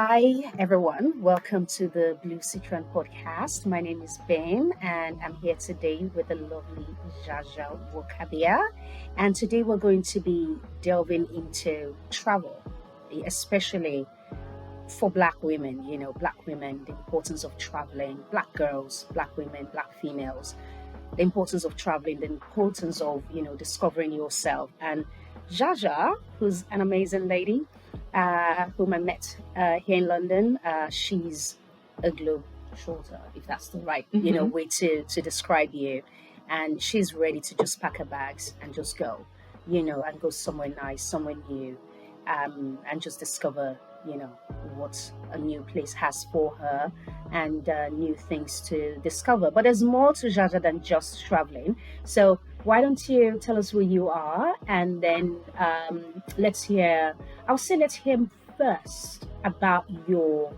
Hi, everyone. Welcome to the BlueSitron podcast. My name is Ben, and I'm here today with the lovely Jaja Wokabia. And today we're going to be delving into travel, especially for Black women. Black women, the importance of traveling, Black girls, Black women, Black females, the importance of traveling, the importance of, discovering yourself. And Jaja, who's an amazing lady, whom I met here in London, she's a globe trotter, if that's the right, way to describe you. And she's ready to just pack her bags and just go, and go somewhere nice, somewhere new, and just discover, what a new place has for her and new things to discover. But there's more to Jaja than just traveling. So why don't you tell us who you are, and then let's hear first about your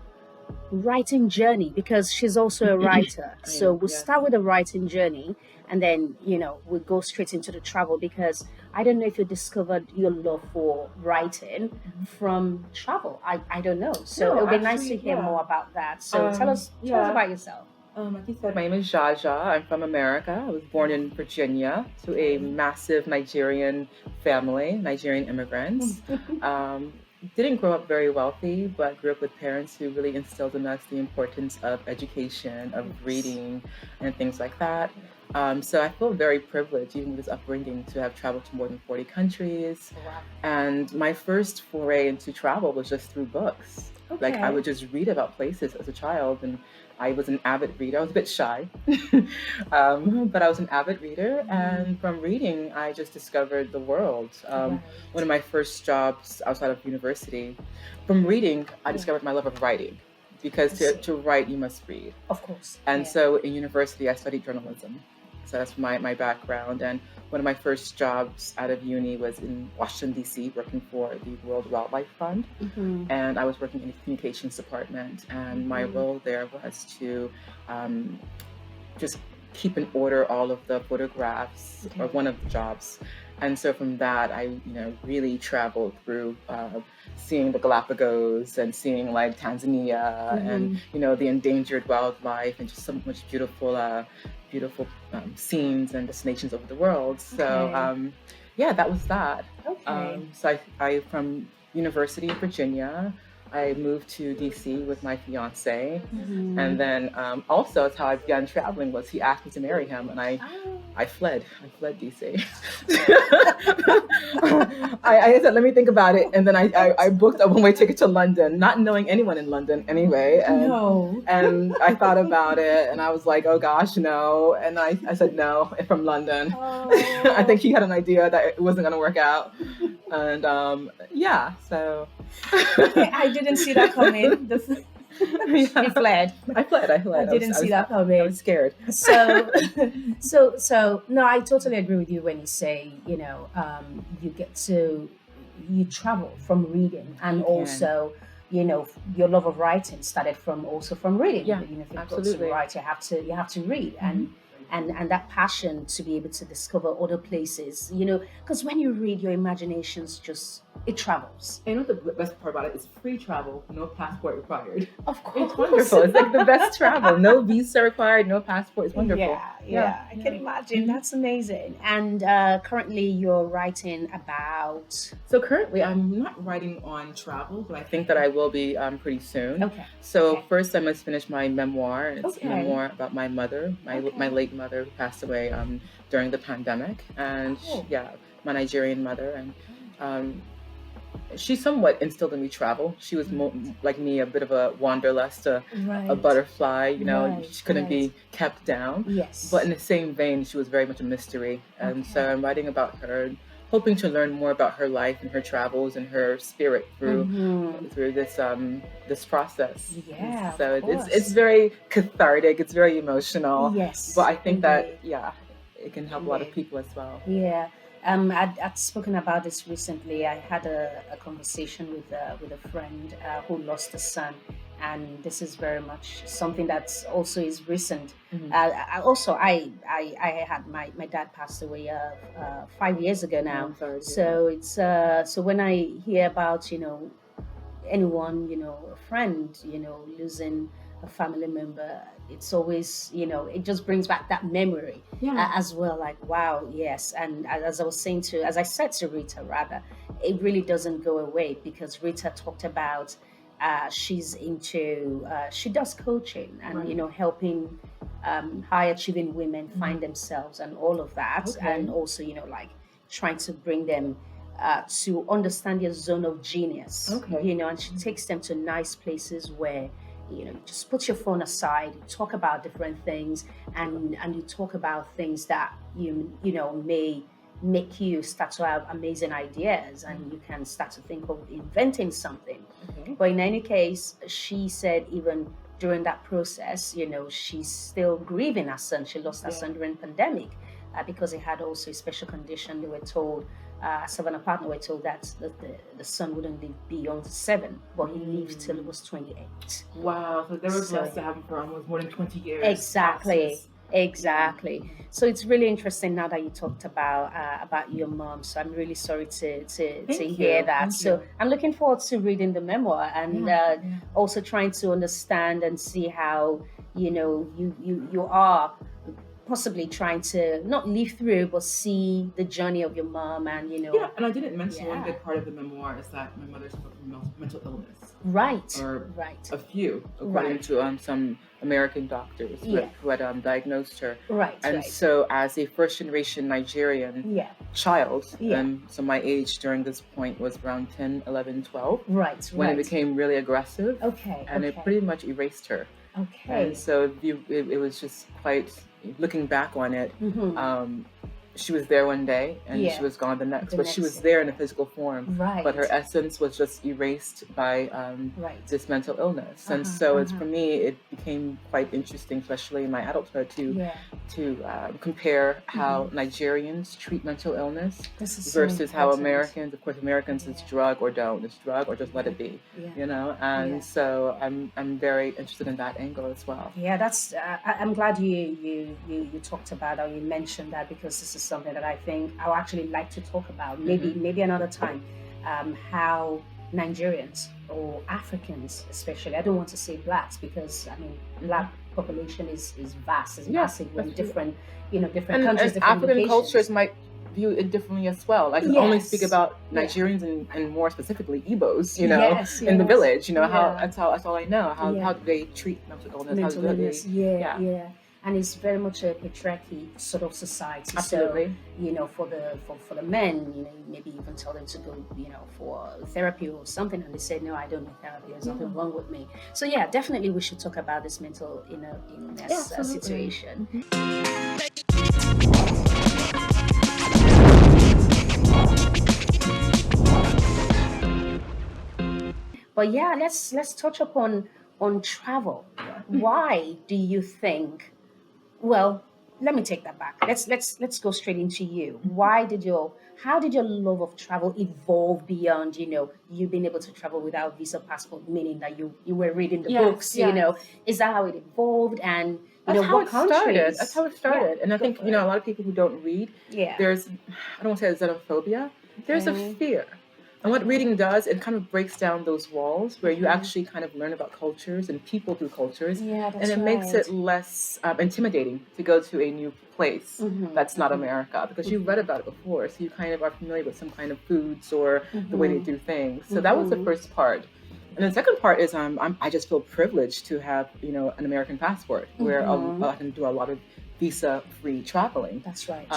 writing journey, because she's also a writer. So we'll start with the writing journey, and then we'll go straight into the travel, because I don't know if you discovered your love for writing from travel. I don't know. So No, it would be nice to actually, hear yeah. more about that. So tell us about yourself. Like you said, my name is Jaja. I'm from America. I was born in Virginia to a massive Nigerian family, Nigerian immigrants. Didn't grow up very wealthy, but grew up with parents who really instilled in us the importance of education, of reading, and things like that. So I feel very privileged, even with this upbringing, to have traveled to more than 40 countries. Wow. And my first foray into travel was just through books. Like I would just read about places as a child, and I was an avid reader. I was a bit shy, but I was an avid reader. And from reading, I just discovered the world. One of my first jobs outside of university, from reading, I discovered my love of writing, because to write, you must read. Of course. And so in university, I studied journalism. So that's my background. And one of my first jobs out of uni was in Washington, D.C., working for the World Wildlife Fund. And I was working in the communications department. And my role there was to just keep in order all of the photographs, or one of the jobs. And so from that, I really traveled through seeing the Galapagos and seeing like Tanzania and the endangered wildlife, and just so much beautiful scenes and destinations over the world. So that was that. So I from University of Virginia, I moved to DC with my fiance, and then also that's how I began traveling. Was he asked me to marry him, and I fled DC. I said, let me think about it, and then I booked a one-way ticket to London, not knowing anyone in London anyway. And I thought about it, and I was like, oh gosh, no. And I said no, from London. I think he had an idea that it wasn't going to work out. And so I didn't see that coming. He fled. I fled. I didn't see that coming. I was scared. So no, I totally agree with you when you say, you travel from reading, and also, your love of writing started from reading. Yeah, if you're absolutely. to write, you have to read, and that passion to be able to discover other places, because when you read, your imaginations it travels. And the best part about it is free travel, no passport required. Of course. It's wonderful. It's like the best travel. No visa required, no passport. It's wonderful. Yeah. I can imagine. That's amazing. And currently you're writing about... So currently I'm not writing on travel, but I think that I will be pretty soon. Okay. So first I must finish my memoir. It's a memoir about my mother, my late mother, who passed away during the pandemic. And my Nigerian mother. And she somewhat instilled in me travel. She was like me, a bit of a wanderlust, a butterfly. She couldn't be kept down. Yes. But in the same vein, she was very much a mystery. And so I'm writing about her, hoping to learn more about her life and her travels and her spirit through this process. Yeah. So it's very cathartic. It's very emotional. Yes. But I think that it can help a lot of people as well. Yeah. I'd spoken about this recently. I had a conversation with a friend who lost a son, and this is very much something that's also is recent. I had my dad passed away 5 years ago now. I'm sorry to hear So it's so when I hear about anyone, a friend, losing a family member, it's always, it just brings back that memory as well. Like, wow, yes. And as I said to Rita, rather, it really doesn't go away because Rita talked about she does coaching and, Right. helping high achieving women find themselves and all of that. Okay. And also, like trying to bring them to understand their zone of genius. Okay. And she takes them to nice places where you just put your phone aside, you talk about different things, and you talk about things that may make you start to have amazing ideas, and you can start to think of inventing something. Okay. But in any case, she said even during that process, she's still grieving her son. She lost her son during pandemic because he had also a special condition. They were told, Savannah partner were told that the son wouldn't live beyond 7, but he lived till he was 28. Wow, so they were blessed to have him for almost more than 20 years. Exactly. Exactly. So it's really interesting now that you talked about your mom. So I'm really sorry to hear that. So I'm looking forward to reading the memoir and also trying to understand and see how you are possibly trying to not live through but see the journey of your mom. And and I didn't mention one big part of the memoir is that my mother suffered from mental illness. Right. Or right. a few, according to some American doctors who had diagnosed her. Right. And so as a first generation Nigerian child, so my age during this point was around 10, 11, 12. Right. When it became really aggressive. Okay. And it pretty much erased her. Okay. And so it was just quite, looking back on it, she was there one day and she was gone the next. But she was there in a physical form. Right. But her essence was just erased by this mental illness. And so it's, for me, it became quite interesting, especially in my adulthood, to compare how Nigerians treat mental illness versus how Americans, of course, Americans is drug or don't. It's drug or just let it be, And so I'm very interested in that angle as well. Yeah, that's. I'm glad you talked about or you mentioned that, because this is something that I think I'll actually like to talk about. Maybe another time. How Nigerians or Africans, especially, I don't want to say blacks because black population is vast, is massive in different countries, and different African locations. cultures might view it differently as well. I can only speak about Nigerians and more specifically Igbos, in the village. How that's all I know. How do they treat mental illness? Mental illness. Yeah. And it's very much a patriarchy sort of society. Absolutely. So, for the men, maybe even tell them to go, for therapy or something, and they say, no, I don't need therapy. There's nothing wrong with me. So yeah, definitely we should talk about this mental illness situation. But yeah, let's touch upon travel. Why do you think? Well, let me take that back. Let's go straight into you. How did your love of travel evolve beyond you being able to travel without visa passport, meaning that you were reading the books, is that how it evolved? And That's how what it countries? started. That's how it started. And I think a lot of people who don't read, Yeah. there's, I don't want to say xenophobia, there's a fear. And what reading does, it kind of breaks down those walls where you actually kind of learn about cultures and people through cultures. Yeah, that's and it makes it less intimidating to go to a new place that's not America, because you've read about it before. So you kind of are familiar with some kind of foods or the way they do things. So that was the first part. And the second part is I just feel privileged to have, an American passport where I can do a lot of visa-free traveling. That's right.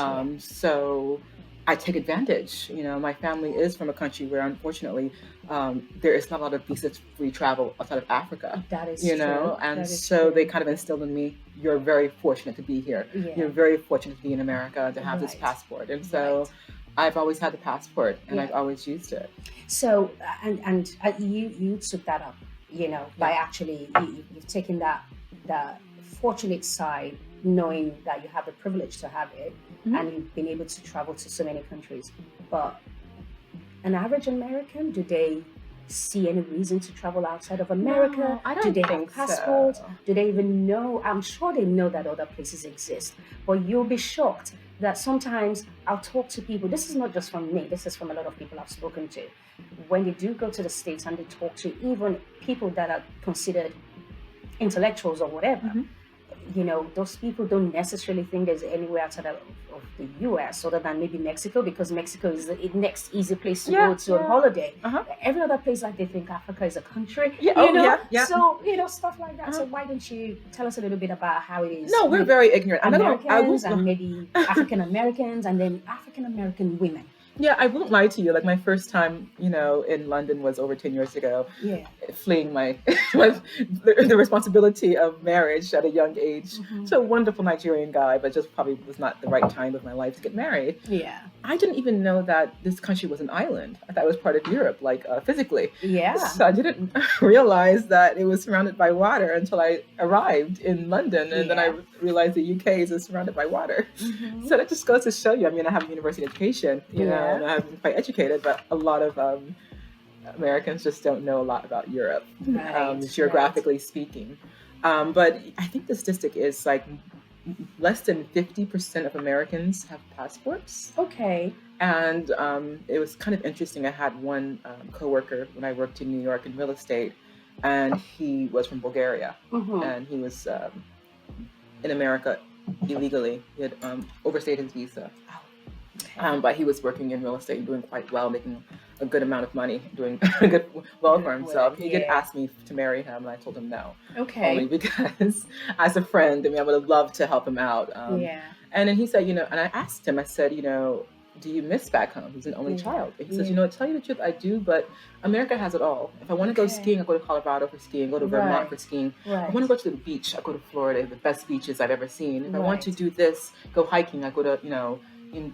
So I take advantage. My family is from a country where, unfortunately, there is not a lot of visa-free travel outside of Africa. That is true. And so they kind of instilled in me, you're very fortunate to be here. Yeah. You're very fortunate to be in America and to have this passport. And so I've always had the passport and I've always used it. So, and you took that up, by actually, you've taken the fortunate side, knowing that you have the privilege to have it, and you've been able to travel to so many countries. But an average American, do they see any reason to travel outside of America? No, I don't do they think have passports? so. Do they even know? I'm sure they know that other places exist, but you'll be shocked that sometimes I'll talk to people. This is not just from me. This is from a lot of people I've spoken to. when they do go to the States and they talk to even people that are considered intellectuals or whatever, those people don't necessarily think there's anywhere outside of the US other than maybe Mexico, because Mexico is the next easy place to go to on holiday. Every other place, like, they think Africa is a country. So, stuff like that. So why don't you tell us a little bit about how it is? No, we're very ignorant. Americans and maybe African Americans and then African American women. Yeah, I won't lie to you. Like, my first time, in London was over 10 years ago. Yeah. Fleeing the responsibility of marriage at a young age to a wonderful Nigerian guy, but just probably was not the right time of my life to get married. Yeah. I didn't even know that this country was an island. I thought it was part of Europe, physically. Yeah. So I didn't realize that it was surrounded by water until I arrived in London, and then I realized the UK is surrounded by water. So that just goes to show you. I mean, I have a university education, and I'm quite educated, but a lot of Americans just don't know a lot about Europe, geographically speaking. But I think the statistic is like less than 50% of Americans have passports. Okay. And it was kind of interesting. I had one coworker when I worked in New York in real estate, and he was from Bulgaria, and he was in America illegally. He had overstayed his visa. But he was working in real estate and doing quite well, making a good amount of money, doing well for himself. He did ask me to marry him, and I told him no. Okay. Only because, as a friend, I would have loved to help him out. And then he said, and I asked him, I said, do you miss back home? He's an only child. And he says, to tell you the truth, I do, but America has it all. If I want to go skiing, I go to Colorado for skiing, go to Vermont for skiing. I want to go to the beach, I go to Florida, the best beaches I've ever seen. If I want to do this, go hiking, I go to, in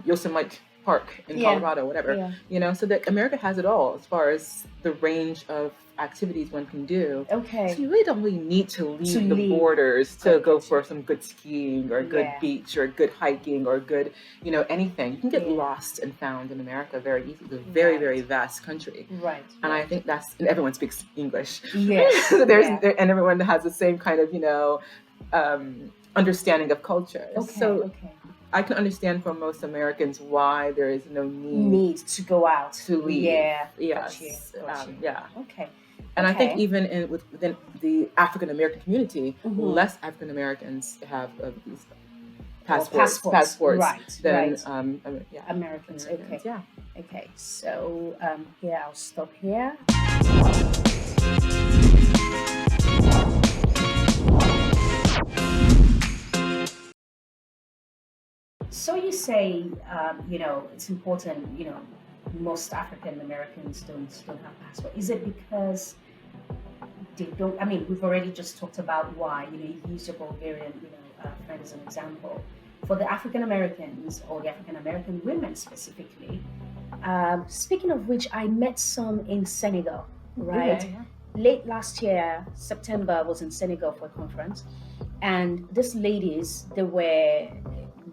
Yosemite Park in Colorado, whatever, so that America has it all as far as the range of activities one can do. Okay. So you really don't really need to leave the borders to go for some good skiing or good beach or good hiking or good, anything. You can get lost and found in America very easily. It's a very, very vast country. Right. And I think and everyone speaks English. Yes. So and everyone has the same kind of, understanding of culture. So I can understand for most Americans why there is no need to go out to leave. Yeah. Yes. Okay. And I think even within the African American community, less African Americans have these passports than Americans. Okay. Yeah. Okay. So here I'll stop here. So you say, it's important, most African Americans don't have passport. Is it because they don't? I mean, we've already just talked about why. You use your Bulgarian, friend as an example. For the African Americans or the African American women specifically, speaking of which, I met some in Senegal, right? Yeah. Late last year, September, I was in Senegal for a conference, and these ladies,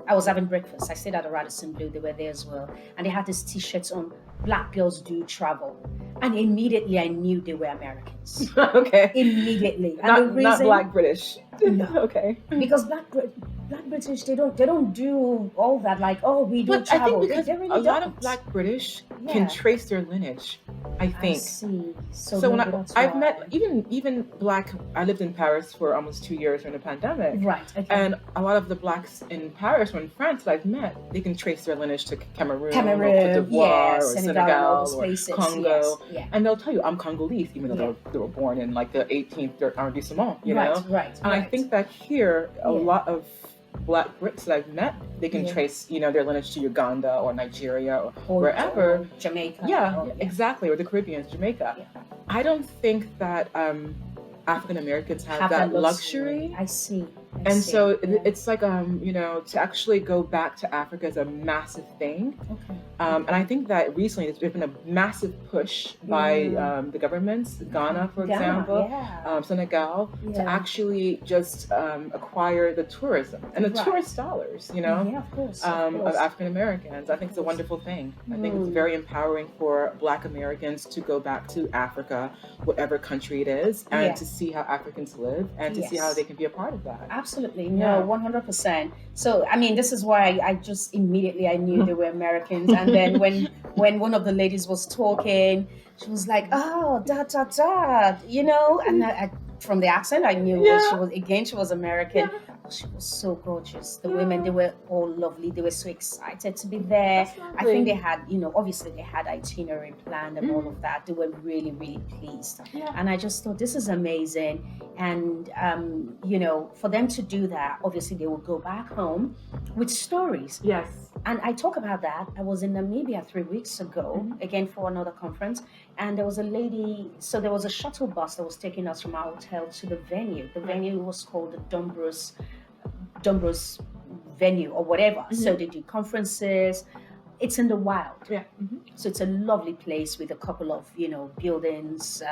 I was having breakfast. I stayed at the Radisson Blu. They were there as well. And they had these T-shirts on, Black Girls Do Travel. And immediately I knew they were Americans. Okay. Immediately. And not Black British. No. Okay. Because Black British, they don't do all that, like, we do travel. I think because lot of Black British can trace their lineage, I think. I see. So when I've met even Black, I lived in Paris for almost 2 years during the pandemic. Right. Okay. And a lot of the Blacks in Paris or in France that I've met, they can trace their lineage to Cameroon or Cote d'Ivoire or Senegal or Congo. Yes. And they'll tell you, I'm Congolese, even though they were born in like the 18th arrondissement, Right. And I think that here, a lot of Black Brits that I've met, they can trace, their lineage to Uganda or Nigeria or wherever. Or Jamaica. Exactly. Or the Caribbean, Jamaica. Yeah. I don't think that African Americans have that luxury. I see. So it's like, to actually go back to Africa is a massive thing. Okay. And I think that recently there's been a massive push by the governments, Ghana, for example, Senegal, to actually just acquire the tourism and the tourist dollars, of course. Of African Americans. I think it's a wonderful thing. I think it's very empowering for Black Americans to go back to Africa, whatever country it is, and to see how Africans live and to see how they can be a part of that. absolutely. No, 100%. So, I mean, this is why I just immediately I knew they were Americans. And then when one of the ladies was talking, she was like, "Oh, da da da," and from the accent, I knew she was American. Yeah. She was so gorgeous. The women, they were all lovely. They were so excited to be there. That's I think lovely. they had, obviously they had itinerary planned and all of that. They were really, really pleased. Yeah. And I just thought this is amazing. And, for them to do that, obviously they will go back home with stories. Yes. And I talk about that. I was in Namibia 3 weeks ago, again for another conference. And there was a lady, so there was a shuttle bus that was taking us from our hotel to the venue. The venue was called the Dumbros venue or whatever. So they do conferences. It's in the wild. Yeah. So it's a lovely place with a couple of, buildings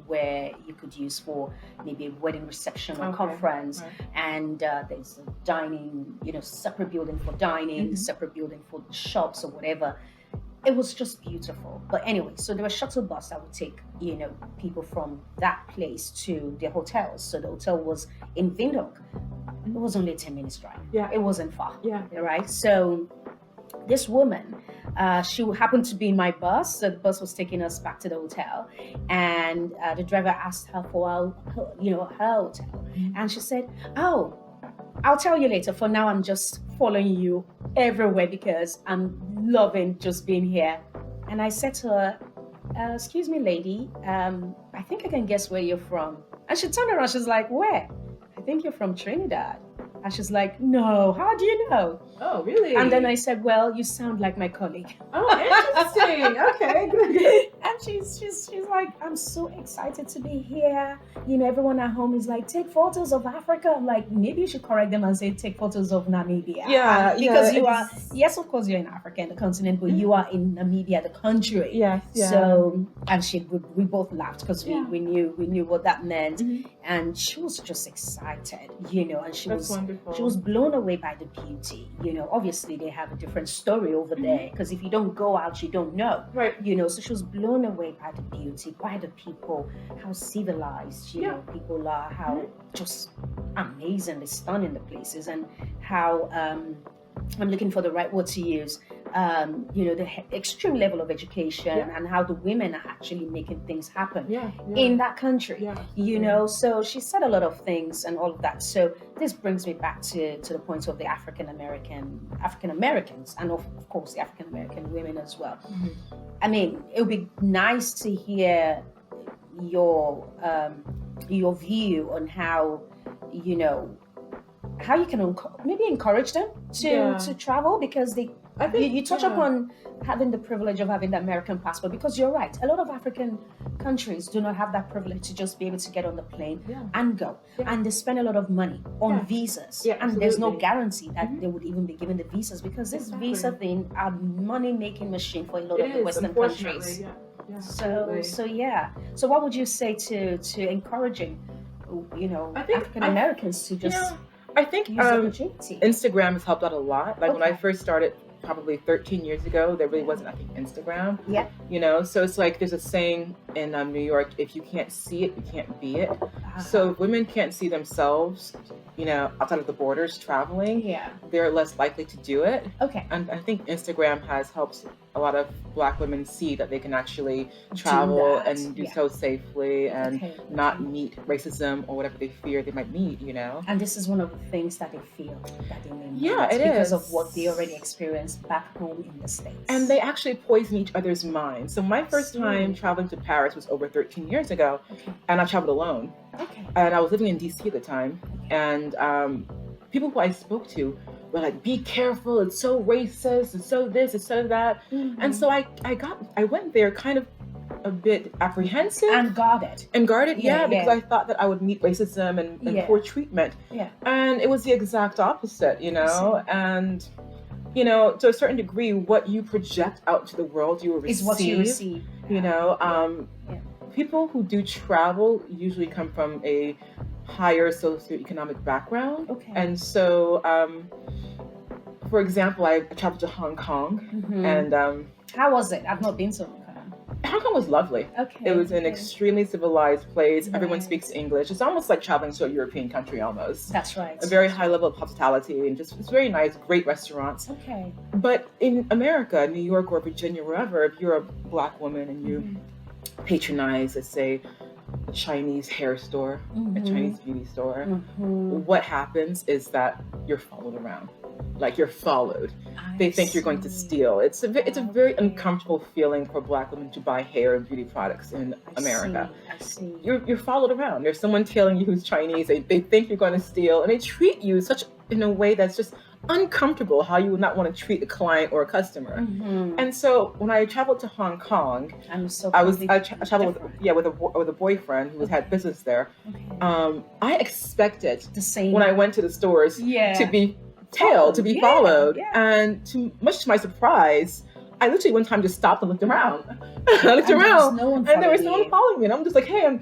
where you could use for maybe a wedding reception or conference. Right. And there's a dining, separate building for dining, separate building for shops or whatever. It was just beautiful. But anyway, so there was a shuttle bus that would take, people from that place to their hotels. So the hotel was in Windhoek. It was only a 10 minutes drive. Yeah. It wasn't far. Yeah. Right. So this woman, she happened to be in my bus. So the bus was taking us back to the hotel, and the driver asked her for her hotel, and she said, "Oh, I'll tell you later. For now, I'm just following you everywhere because I'm loving just being here." And I said to her, "Excuse me, lady, I think I can guess where you're from." And she turned around. She's like, "Where?" "I think you're from Trinidad." And she's like, "No, how do you know?" Oh, really? And then I said, "Well, you sound like my colleague." Oh, interesting. Okay, good. And she's like, "I'm so excited to be here. Everyone at home is like, take photos of Africa." I'm like, maybe you should correct them and say, take photos of Namibia. Yeah, because you are, yes, of course, you're in Africa, in the continent, but you are in Namibia, the country. Yes, yeah. So, and we both laughed because we knew what that meant. And she was just excited, and she That's was wonderful. She was blown away by the beauty. Obviously they have a different story over there because if you don't go out, you don't know. Right. So she was blown away by the beauty, by the people, how civilized, people are, how just amazingly stunning the places, and how I'm looking for the right word to use. The extreme level of education and how the women are actually making things happen in that country. So she said a lot of things and all of that. So this brings me back to the point of the African Americans, and of course the African American women as well. I mean, it would be nice to hear your view on how how you can maybe encourage them to travel, because I think you touch upon having the privilege of having the American passport, because you're right, a lot of African countries do not have that privilege to just be able to get on the plane and go, and they spend a lot of money on visas, and there's no guarantee that they would even be given the visas, because this visa thing are money making machine for a lot of the Western countries. So what would you say to encouraging African Americans to just I think use the opportunity? Instagram has helped out a lot. Like when I first started probably 13 years ago, there really wasn't, I think, Instagram. So it's like there's a saying in New York, if you can't see it, you can't be it. So if women can't see themselves, outside of the borders traveling, they're less likely to do it. And I think Instagram has helped a lot of Black women see that they can actually travel and do so safely and not meet racism or whatever they fear they might meet, And this is one of the things that they feel that they may meet is. because of what they already experienced back home in the States. And they actually poison each other's minds. So my first time traveling to Paris was over 13 years ago, and I traveled alone. And I was living in DC at the time, and people who I spoke to were like, "Be careful, it's so racist, it's so this, it's so that." And so I went there kind of a bit apprehensive and guarded, because I thought that I would meet racism and poor treatment, and it was the exact opposite, and to a certain degree, what you project out to the world, you will receive. Is what you receive. People who do travel usually come from a higher socioeconomic background. And so, for example, I traveled to Hong Kong, and how was it? I've not been to Hong Kong. Hong Kong was lovely. Okay. It was an okay. extremely civilized place. Everyone Right. speaks English. It's almost like traveling to a European country almost. That's right. A very high level of hospitality and just it's very nice, great restaurants. Okay. But in America, New York or Virginia, wherever, if you're a Black woman and you patronize, let's say, a Chinese hair store, a Chinese beauty store, what happens is that you're followed around. Like you're followed. They think you're going to steal. It's a very uncomfortable feeling for Black women to buy hair and beauty products in America. I see. You're followed around. There's someone tailing you who's Chinese. They think you're going to steal, and they treat you in a way that's just uncomfortable. How you would not want to treat a client or a customer. And so when I traveled to Hong Kong, I traveled with a boyfriend who had business there. Okay. I expected The same. when I went to the stores to be tailed, to be followed, and much to my surprise, I literally one time just stopped and looked around. I looked around, and there was no one following me. And I'm just like, hey,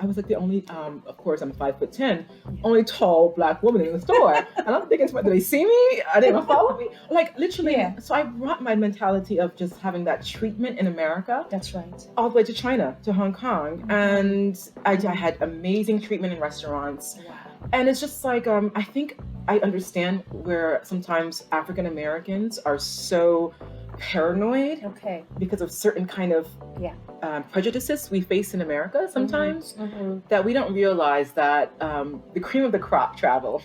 I was like the only, of course, I'm 5'10", only tall Black woman in the store. And I'm thinking, do they see me? Are they gonna follow me? Like literally. Yeah. So I brought my mentality of just having that treatment in America. That's right. All the way to China, to Hong Kong, and I had amazing treatment in restaurants. Wow. And it's just like, I think I understand where sometimes African Americans are so paranoid because of certain kind of prejudices we face in America sometimes that we don't realize that the cream of the crop travel.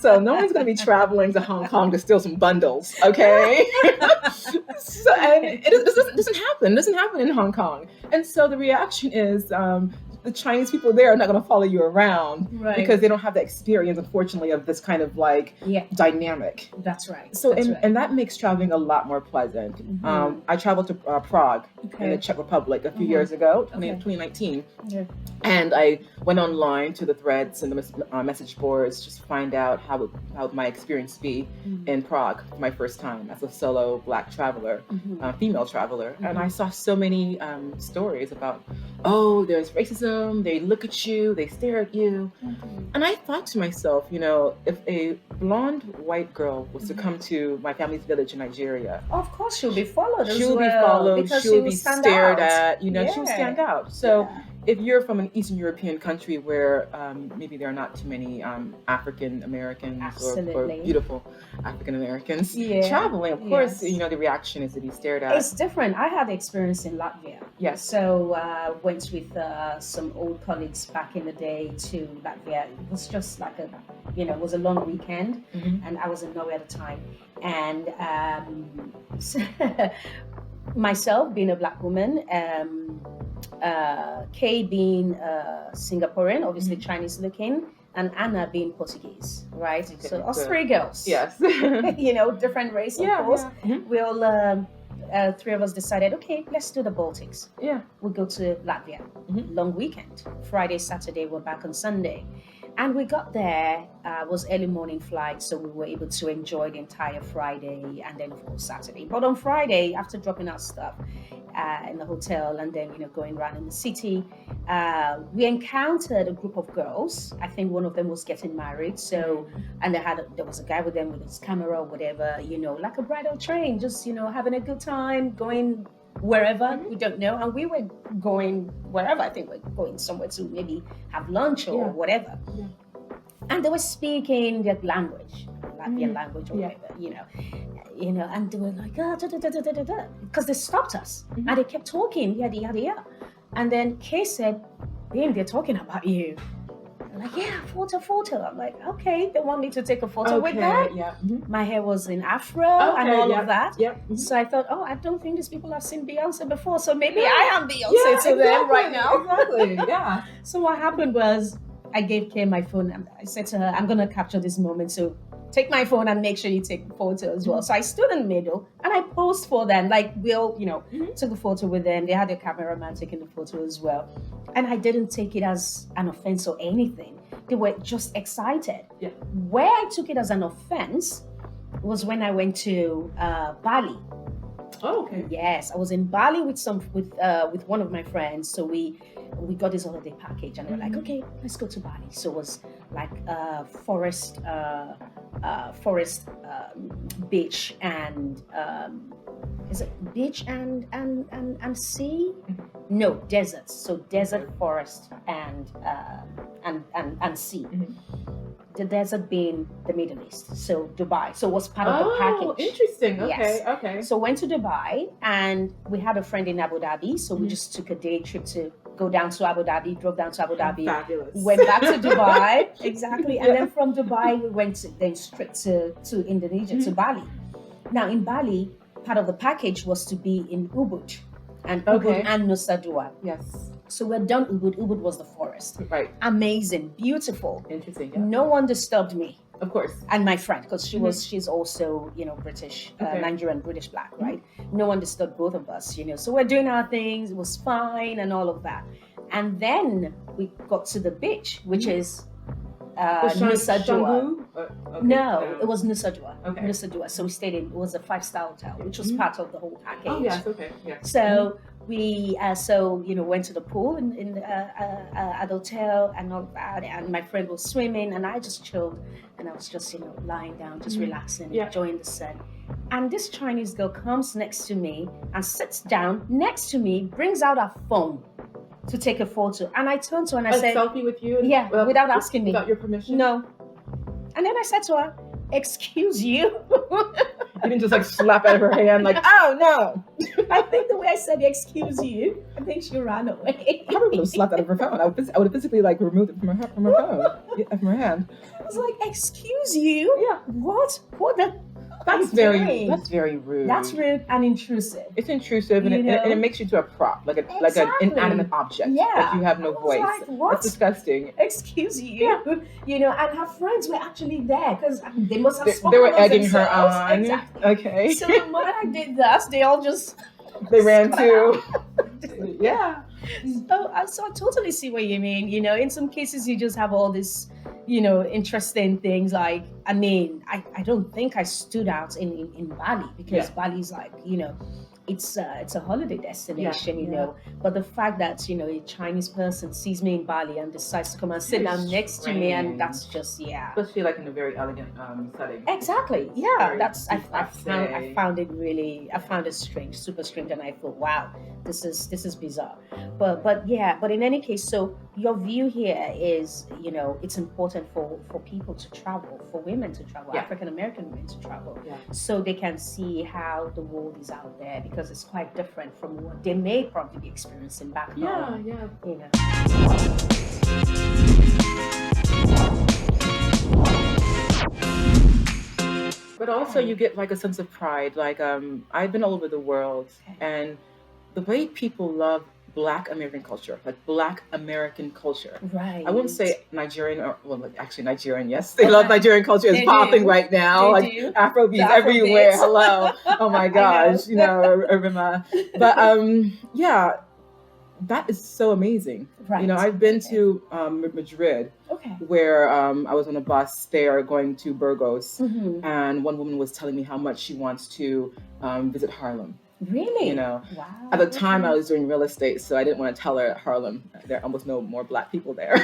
So no one's going to be traveling to Hong Kong to steal some bundles, okay? And it doesn't happen. It doesn't happen in Hong Kong. And so the reaction is the Chinese people there are not going to follow you around because they don't have the experience, unfortunately, of this kind of like dynamic. That's right. So and that makes traveling a lot more pleasant. I traveled to Prague in the Czech Republic a few years ago, 2019, and I went online to the threads and the message boards just to find out how my experience be in Prague for my first time as a solo Black traveler, female traveler, and I saw so many stories about, oh, there's racism. They look at you, they stare at you. And I thought to myself, if a blonde white girl was to come to my family's village in Nigeria, of course she'll be followed. She'll be followed, she'll be stared at, she will stand out. So if you're from an Eastern European country where maybe there are not too many African Americans or beautiful African Americans traveling, of course, the reaction is to be stared at. It's different. I had the experience in Latvia. Yes. So went with some old colleagues back in the day to Latvia. It was just like it was a long weekend, and I was in Norway at the time. And myself being a Black woman, Kay being Singaporean, obviously Chinese looking, and Anna being Portuguese, right? Okay, so us three girls. Yes. Different race, of course. Yeah. We'll three of us decided, okay, let's do the Baltics. Yeah. We'll go to Latvia. Long weekend. Friday, Saturday, we're back on Sunday. And we got there, was early morning flight, so we were able to enjoy the entire Friday and then, of course, Saturday. But on Friday, after dropping our stuff in the hotel and then, going around in the city, we encountered a group of girls. I think one of them was getting married. So, and there was a guy with them with his camera or whatever, like a bridal train, just, having a good time, going wherever, we don't know. And we were going wherever. I think we're going somewhere to maybe have lunch or whatever. Yeah. And they were speaking their language, Latvian language or whatever, and they were like, because they stopped us and they kept talking, yada, yada, yada. And then Kay said, "Babe, they're talking about you." Like, yeah, photo. I'm like, okay, they want me to take a photo with that. Yeah. My hair was in afro and all of that. So I thought, I don't think these people have seen Beyonce before, so maybe I am Beyonce to them right now. Exactly. Yeah. So what happened was I gave Kay my phone and I said to her, I'm gonna capture this moment, so take my phone and make sure you take the photo as well. So I stood in the middle and I posed for them. Like, Will, took the photo with them. They had a cameraman taking the photo as well. And I didn't take it as an offense or anything. They were just excited. Yeah. Where I took it as an offense was when I went to Bali. Oh, okay. Yes, I was in Bali with one of my friends. So we got this holiday package, and they're like, okay, let's go to Bali. So it was like forest beach and is it beach and sea? No, deserts. So desert, forest, and sea. Mhm. The desert being the Middle East, so Dubai. So it was part of the Oh, package. interesting. Okay, Yes. okay. So went to Dubai, and we had a friend in Abu Dhabi. So we Mhm. just took a day trip to go down to Abu Dhabi, drove down to Abu Dhabi, Fabulous. went back to Dubai, exactly, and then from Dubai we went then straight to Indonesia, to Bali. Now in Bali, part of the package was to be in Ubud, and Okay. Ubud and Nusa Dua. Yes. So we're done Ubud. Ubud was the forest. Right. Amazing, beautiful. Interesting. Yeah. No one disturbed me Of course. and my friend, because she's also British, Okay. Nigerian British black, right? No one disturbed both of us, so we're doing our things. It was fine and all of that, and then we got to the beach, which is Nusa Dua. Okay. No, it was Nusa Dua. Okay. Nusa Dua. So we stayed in. It was a 5-star hotel, which was part of the whole package. Oh yes. Okay. Yeah. So we went to the pool in at the hotel and all that, and my friend was swimming, and I just chilled, and I was just lying down, just relaxing, enjoying the sun. And this Chinese girl comes next to me and sits down next to me, brings out her phone to take a photo, and I turned to her and I A said, selfie with you? Yeah, without asking me. Without your permission? "No." And then I said to her, "Excuse you." You didn't just like slap out of her hand like, oh no. I think the way I said "excuse you," I think she ran away. I probably would have slapped out of her phone. I would have physically like removed it from her phone, from her hand. I was like, "Excuse you? Yeah. What? What the?" That's I'm very doing? that's very rude. That's rude and intrusive. It's intrusive and You and know? it makes you to a prop, like an Exactly. inanimate object. Yeah. Like you have no I was voice. like, what? That's disgusting. Excuse you. And her friends were actually there because they must have They spoken were amongst egging her themselves. on. Exactly. Okay. So the moment I did that, they all just They ran too. too. Yeah. So I totally see what you mean. In some cases you just have all this, interesting things. Like, I don't think I stood out in Bali because Bali's like, it's a holiday destination, But the fact that a Chinese person sees me in Bali and decides to come and sit down next to me, and that's just Especially like in a very elegant setting. Exactly. Yeah, Very that's I classy. found it strange, super strange, and I thought, wow, this is bizarre. But in any case, so your view here is, it's important for people to travel, for women to travel, Yeah. African American women to travel, Yeah. so they can see how the world is out there, because it's quite different from what they may probably be experiencing back home. Yeah. But also you get like a sense of pride. Like I've been all over the world, and the way people love Black American culture, like Black American culture. Right. I wouldn't say Nigerian, actually Nigerian, yes. They love Nigerian culture. It's popping right now. They Like do. Afrobeats The everywhere. Afrobeats. Hello. Oh my gosh. Rima. But yeah, that is so amazing. Right. I've been to Madrid, Okay. where I was on a bus there going to Burgos, Mhm. and one woman was telling me how much she wants to visit Harlem. Really? Wow. Wow. At the time, I was doing real estate, so I didn't want to tell her Harlem. There are almost no more Black people there.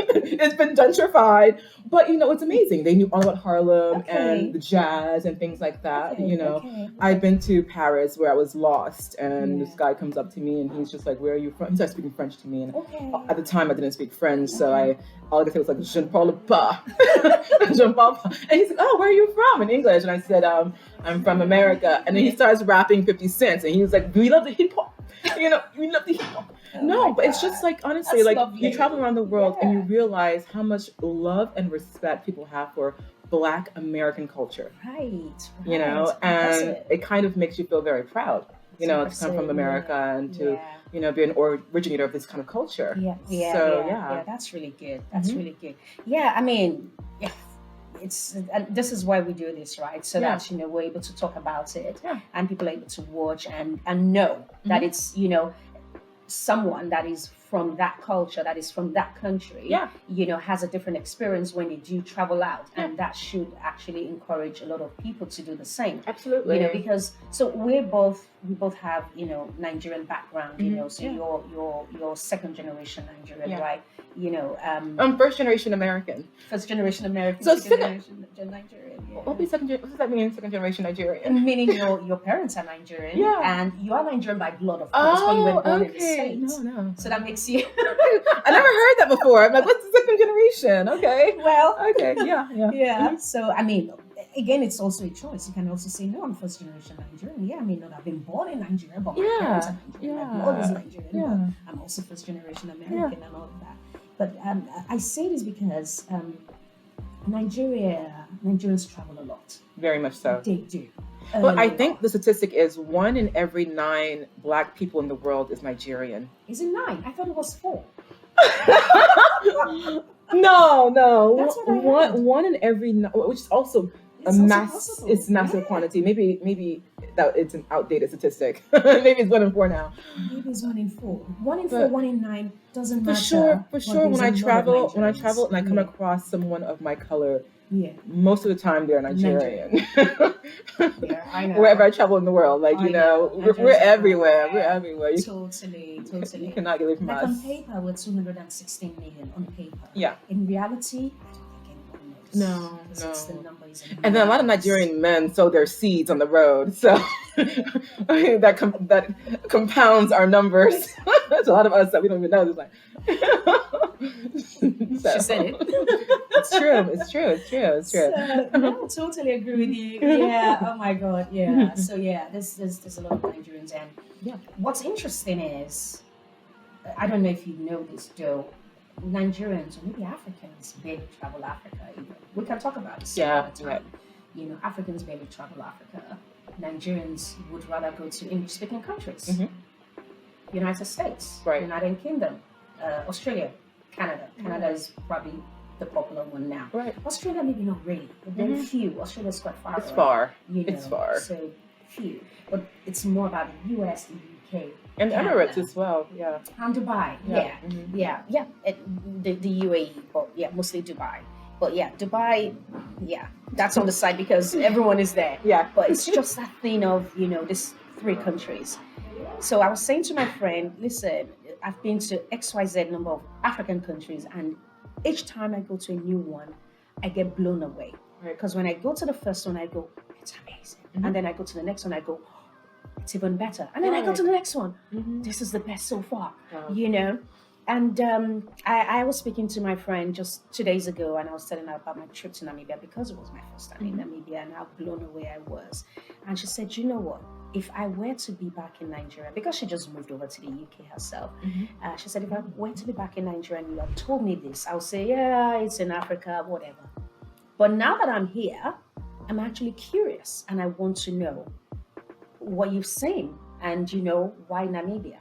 It's been gentrified, but it's amazing. They knew all about Harlem and the jazz and things like that. Okay. I've been to Paris where I was lost, and this guy comes up to me and he's just like, "Where are you from?" He started speaking French to me, and Okay. at the time I didn't speak French, so all I could say was like, "Je ne parle pas." Je ne parle pas. And he's like, "Oh, where are you from?" in English, and I said, "I'm from America." And then he starts rapping 50 Cent, and he was like, "We love the hip hop." We love the hip hop. No, but it's just like, honestly, That's like lovely. you travel around the world and you realize how much love and respect people have for Black American culture. Right. And it kind of makes you feel very proud, to come from America and to, be an originator of this kind of culture. Yeah, that's really good. That's really good. Yeah, this is why we do this, right? So that we're able to talk about it, and people are able to watch and know that it's someone that is from that culture, that is from that country, has a different experience when they do travel out, and that should actually encourage a lot of people to do the same. Absolutely. Because so we're both we both have, Nigerian background, so you're second generation Nigerian, right? I'm first generation American. First generation American, So second generation Nigerian. Yeah. What does that mean, second generation Nigerian? Meaning your parents are Nigerian, and you are Nigerian by blood, of course, Oh, but you were born in the okay. States. No. So that makes you. I never heard that before. I'm like, what's the second generation? Okay. Well. Okay. Yeah. Yeah. So I mean, again, it's also a choice. You can also say, no, I'm first generation Nigerian. Yeah, I may not have been born in Nigeria, but my parents are Nigerian. My blood is Nigerian. But I'm also first generation American and all of that. But I say this because Nigerians travel a lot. Very much so. They do. But I think the statistic is 1 in every 9 Black people in the world is Nigerian. Is it 9? I thought it was 4. No. That's what I heard. 1 in every 9, which is also massive quantity. Maybe that it's an outdated statistic. Maybe it's 1 in 4 now. Maybe it's 1 in 4. 1 in 4, 1 in 9 doesn't matter. For sure. When I travel and I come across someone of my color, most of the time they're Nigerian. Yeah, I know. Wherever I travel in the world, we're everywhere. We're everywhere. Totally. You cannot get away from us. On paper, we're 216 million on paper. Yeah. In reality, No. The number is and then a lot of Nigerian men sow their seeds on the road, so that compounds our numbers. There's a lot of us that we don't even know. It's like, she said it. It's true. So, no, totally agree with you. Yeah. Oh my God. Yeah. So there's a lot of Nigerians, and what's interesting is, I don't know if you know this, though. Nigerians or maybe Africans barely travel Africa. We can talk about this all the time. Africans barely travel Africa. Nigerians would rather go to English-speaking countries. Mm-hmm. United States, United Kingdom, Australia, Canada. Canada is probably the popular one now. Right. Australia, maybe not really, but very few. Australia's quite far. It's far. It's far. So few, but it's more about the US, the UK. And Canada. Emirates as well, And Dubai, the UAE, but mostly Dubai. But Dubai, that's on the side because everyone is there. Yeah. But it's just that thing of, these 3 countries. So I was saying to my friend, listen, I've been to XYZ number of African countries, and each time I go to a new one, I get blown away. Because when I go to the first one, I go, it's amazing. Mm-hmm. And then I go to the next one, I go, it's even better. And then I go to the next one. Mm-hmm. This is the best so far, And I was speaking to my friend just 2 days ago, and I was telling her about my trip to Namibia because it was my first time in Namibia and how blown away I was. And she said, you know what? If I were to be back in Nigeria, because she just moved over to the UK herself, she said, if I were to be back in Nigeria and you had told me this, I would say, it's in Africa, whatever. But now that I'm here, I'm actually curious and I want to know what you've seen and, why Namibia?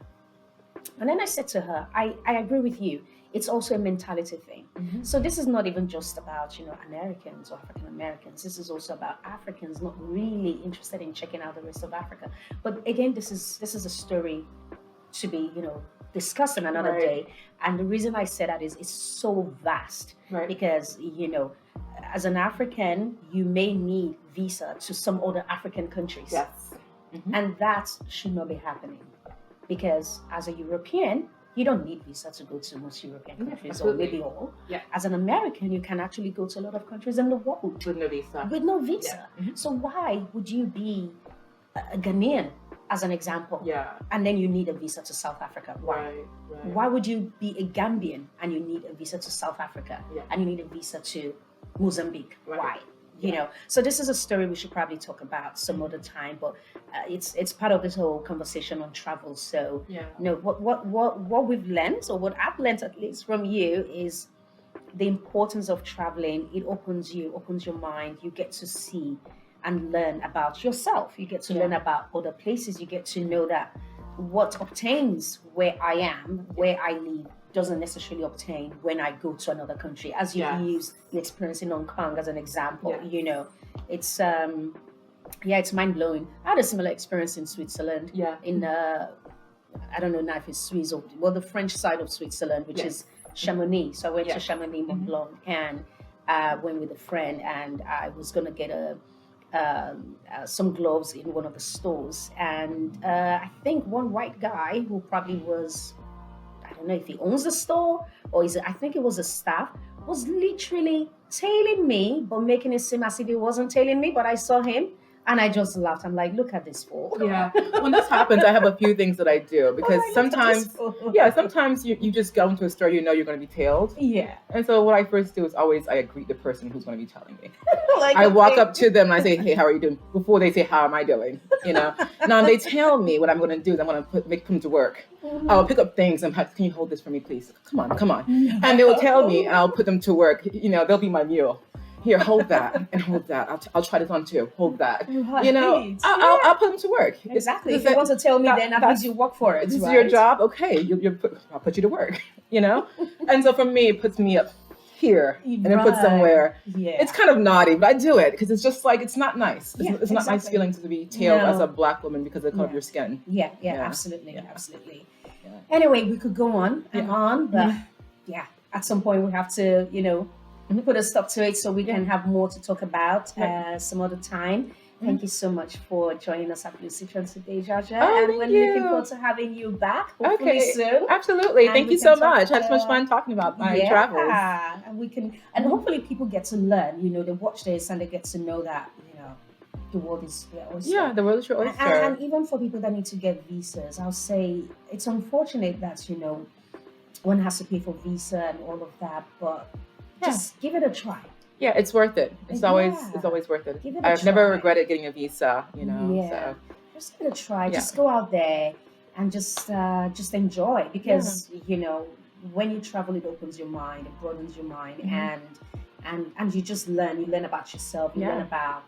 And then I said to her, I agree with you. It's also a mentality thing. Mm-hmm. So this is not even just about, Americans or African Americans. This is also about Africans not really interested in checking out the rest of Africa. But again, this is a story to be, discussed in another day. And the reason I say that is it's so vast. Right. Because, as an African, you may need visa to some other African countries. Yes. Mm-hmm. And that should not be happening. Because as a European, you don't need visa to go to most European countries, or maybe all. Yeah. As an American, you can actually go to a lot of countries in the world. With no visa. Yeah. Mm-hmm. So why would you be a Ghanaian, as an example, and then you need a visa to South Africa? Why? Right. Why would you be a Gambian and you need a visa to South Africa, and you need a visa to Mozambique? Right. Why? So this is a story we should probably talk about some other time, but it's part of this whole conversation on travel. So, what we've learned, or what I've learned at least from you, is the importance of traveling. It opens your mind. You get to see and learn about yourself. You get to learn about other places. You get to know that what obtains where I am, where I live, doesn't necessarily obtain when I go to another country. As you use the experience in Hong Kong as an example, it's it's mind-blowing. I had a similar experience in Switzerland. In I don't know now if it's Swiss or the French side of Switzerland, which is Chamonix. So I went to Chamonix, Mont Blanc, and I went with a friend, and I was going to get some gloves in one of the stores, and I think one white guy who probably was, I don't know if he owns the store or is it, I think it was a staff, was literally tailing me, but making it seem as if he wasn't tailing me. But I saw him and I just laughed. I'm like, look at this fool. Yeah. When this happens, I have a few things that I do because sometimes you just go into a store, you know you're going to be tailed. Yeah. And so what I first do is always I greet the person who's going to be telling me. Like, I walk up to them and I say, hey, how are you doing? Before they say, how am I doing? You know. Now they tell me what I'm going to do is I'm going to put them to work. Mhm. I'll pick up things and can you hold this for me, please? Come on. And they will tell me and I'll put them to work. You know, they'll be my mule. Here, hold that and hold that. I'll try this on too. Hold that. Right. You know, I'll put them to work. Exactly. If you want to tell me, then that means you work for it. This right? is your job. Okay, I'll put you to work. You know, and so for me, it puts me up here and then put somewhere. Yeah. It's kind of naughty, but I do it because it's just like it's not nice. It's not nice exactly. feeling to be tailed No. as a Black woman because of the color of your skin. Yeah, Yeah. absolutely, Yeah. absolutely. Yeah. Anyway, we could go on and Yeah. on, but yeah, at some point we have to, put a stop to it so we can have more to talk about some other time. Thank you so much for joining us at BlueSitron today, Jaja. Oh, and thank we're you. looking forward to having you back hopefully Okay, soon. absolutely. And Thank we you can so talk, much. I had so much fun talking about my travels. And we can, and hopefully people get to learn. They watch this and they get to know that the world is their oyster. Yeah, the world is your oyster. And even for people that need to get visas, I'll say it's unfortunate that one has to pay for visa and all of that, but just give it a try. Yeah, it's worth it. It's always worth it. Give it a I've never try. regretted getting a visa. Yeah. So Just give it a try. Yeah. Just go out there and just enjoy, because when you travel, it opens your mind, it broadens your mind, and you just learn. You learn about yourself. You learn about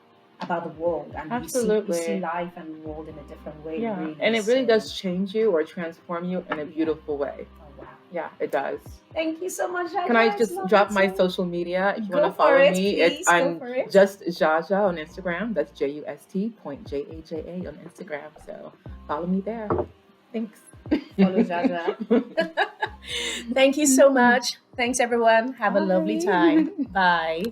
the world, and Absolutely. you see life and the world in a different way. yeah, Really. and it really So- does change you or transform you in a beautiful way. Oh, wow. Yeah, it does. Thank you so much, Jaja. Can I It's just lovely drop my to- social media if you Go want to for follow it, me? please. Go I'm for it. just Jaja on Instagram. That's JUST.JAJA on Instagram. So follow me there. Thanks. Follow Jaja. Thank you so much. Thanks, everyone. Have a lovely Bye. time. Bye.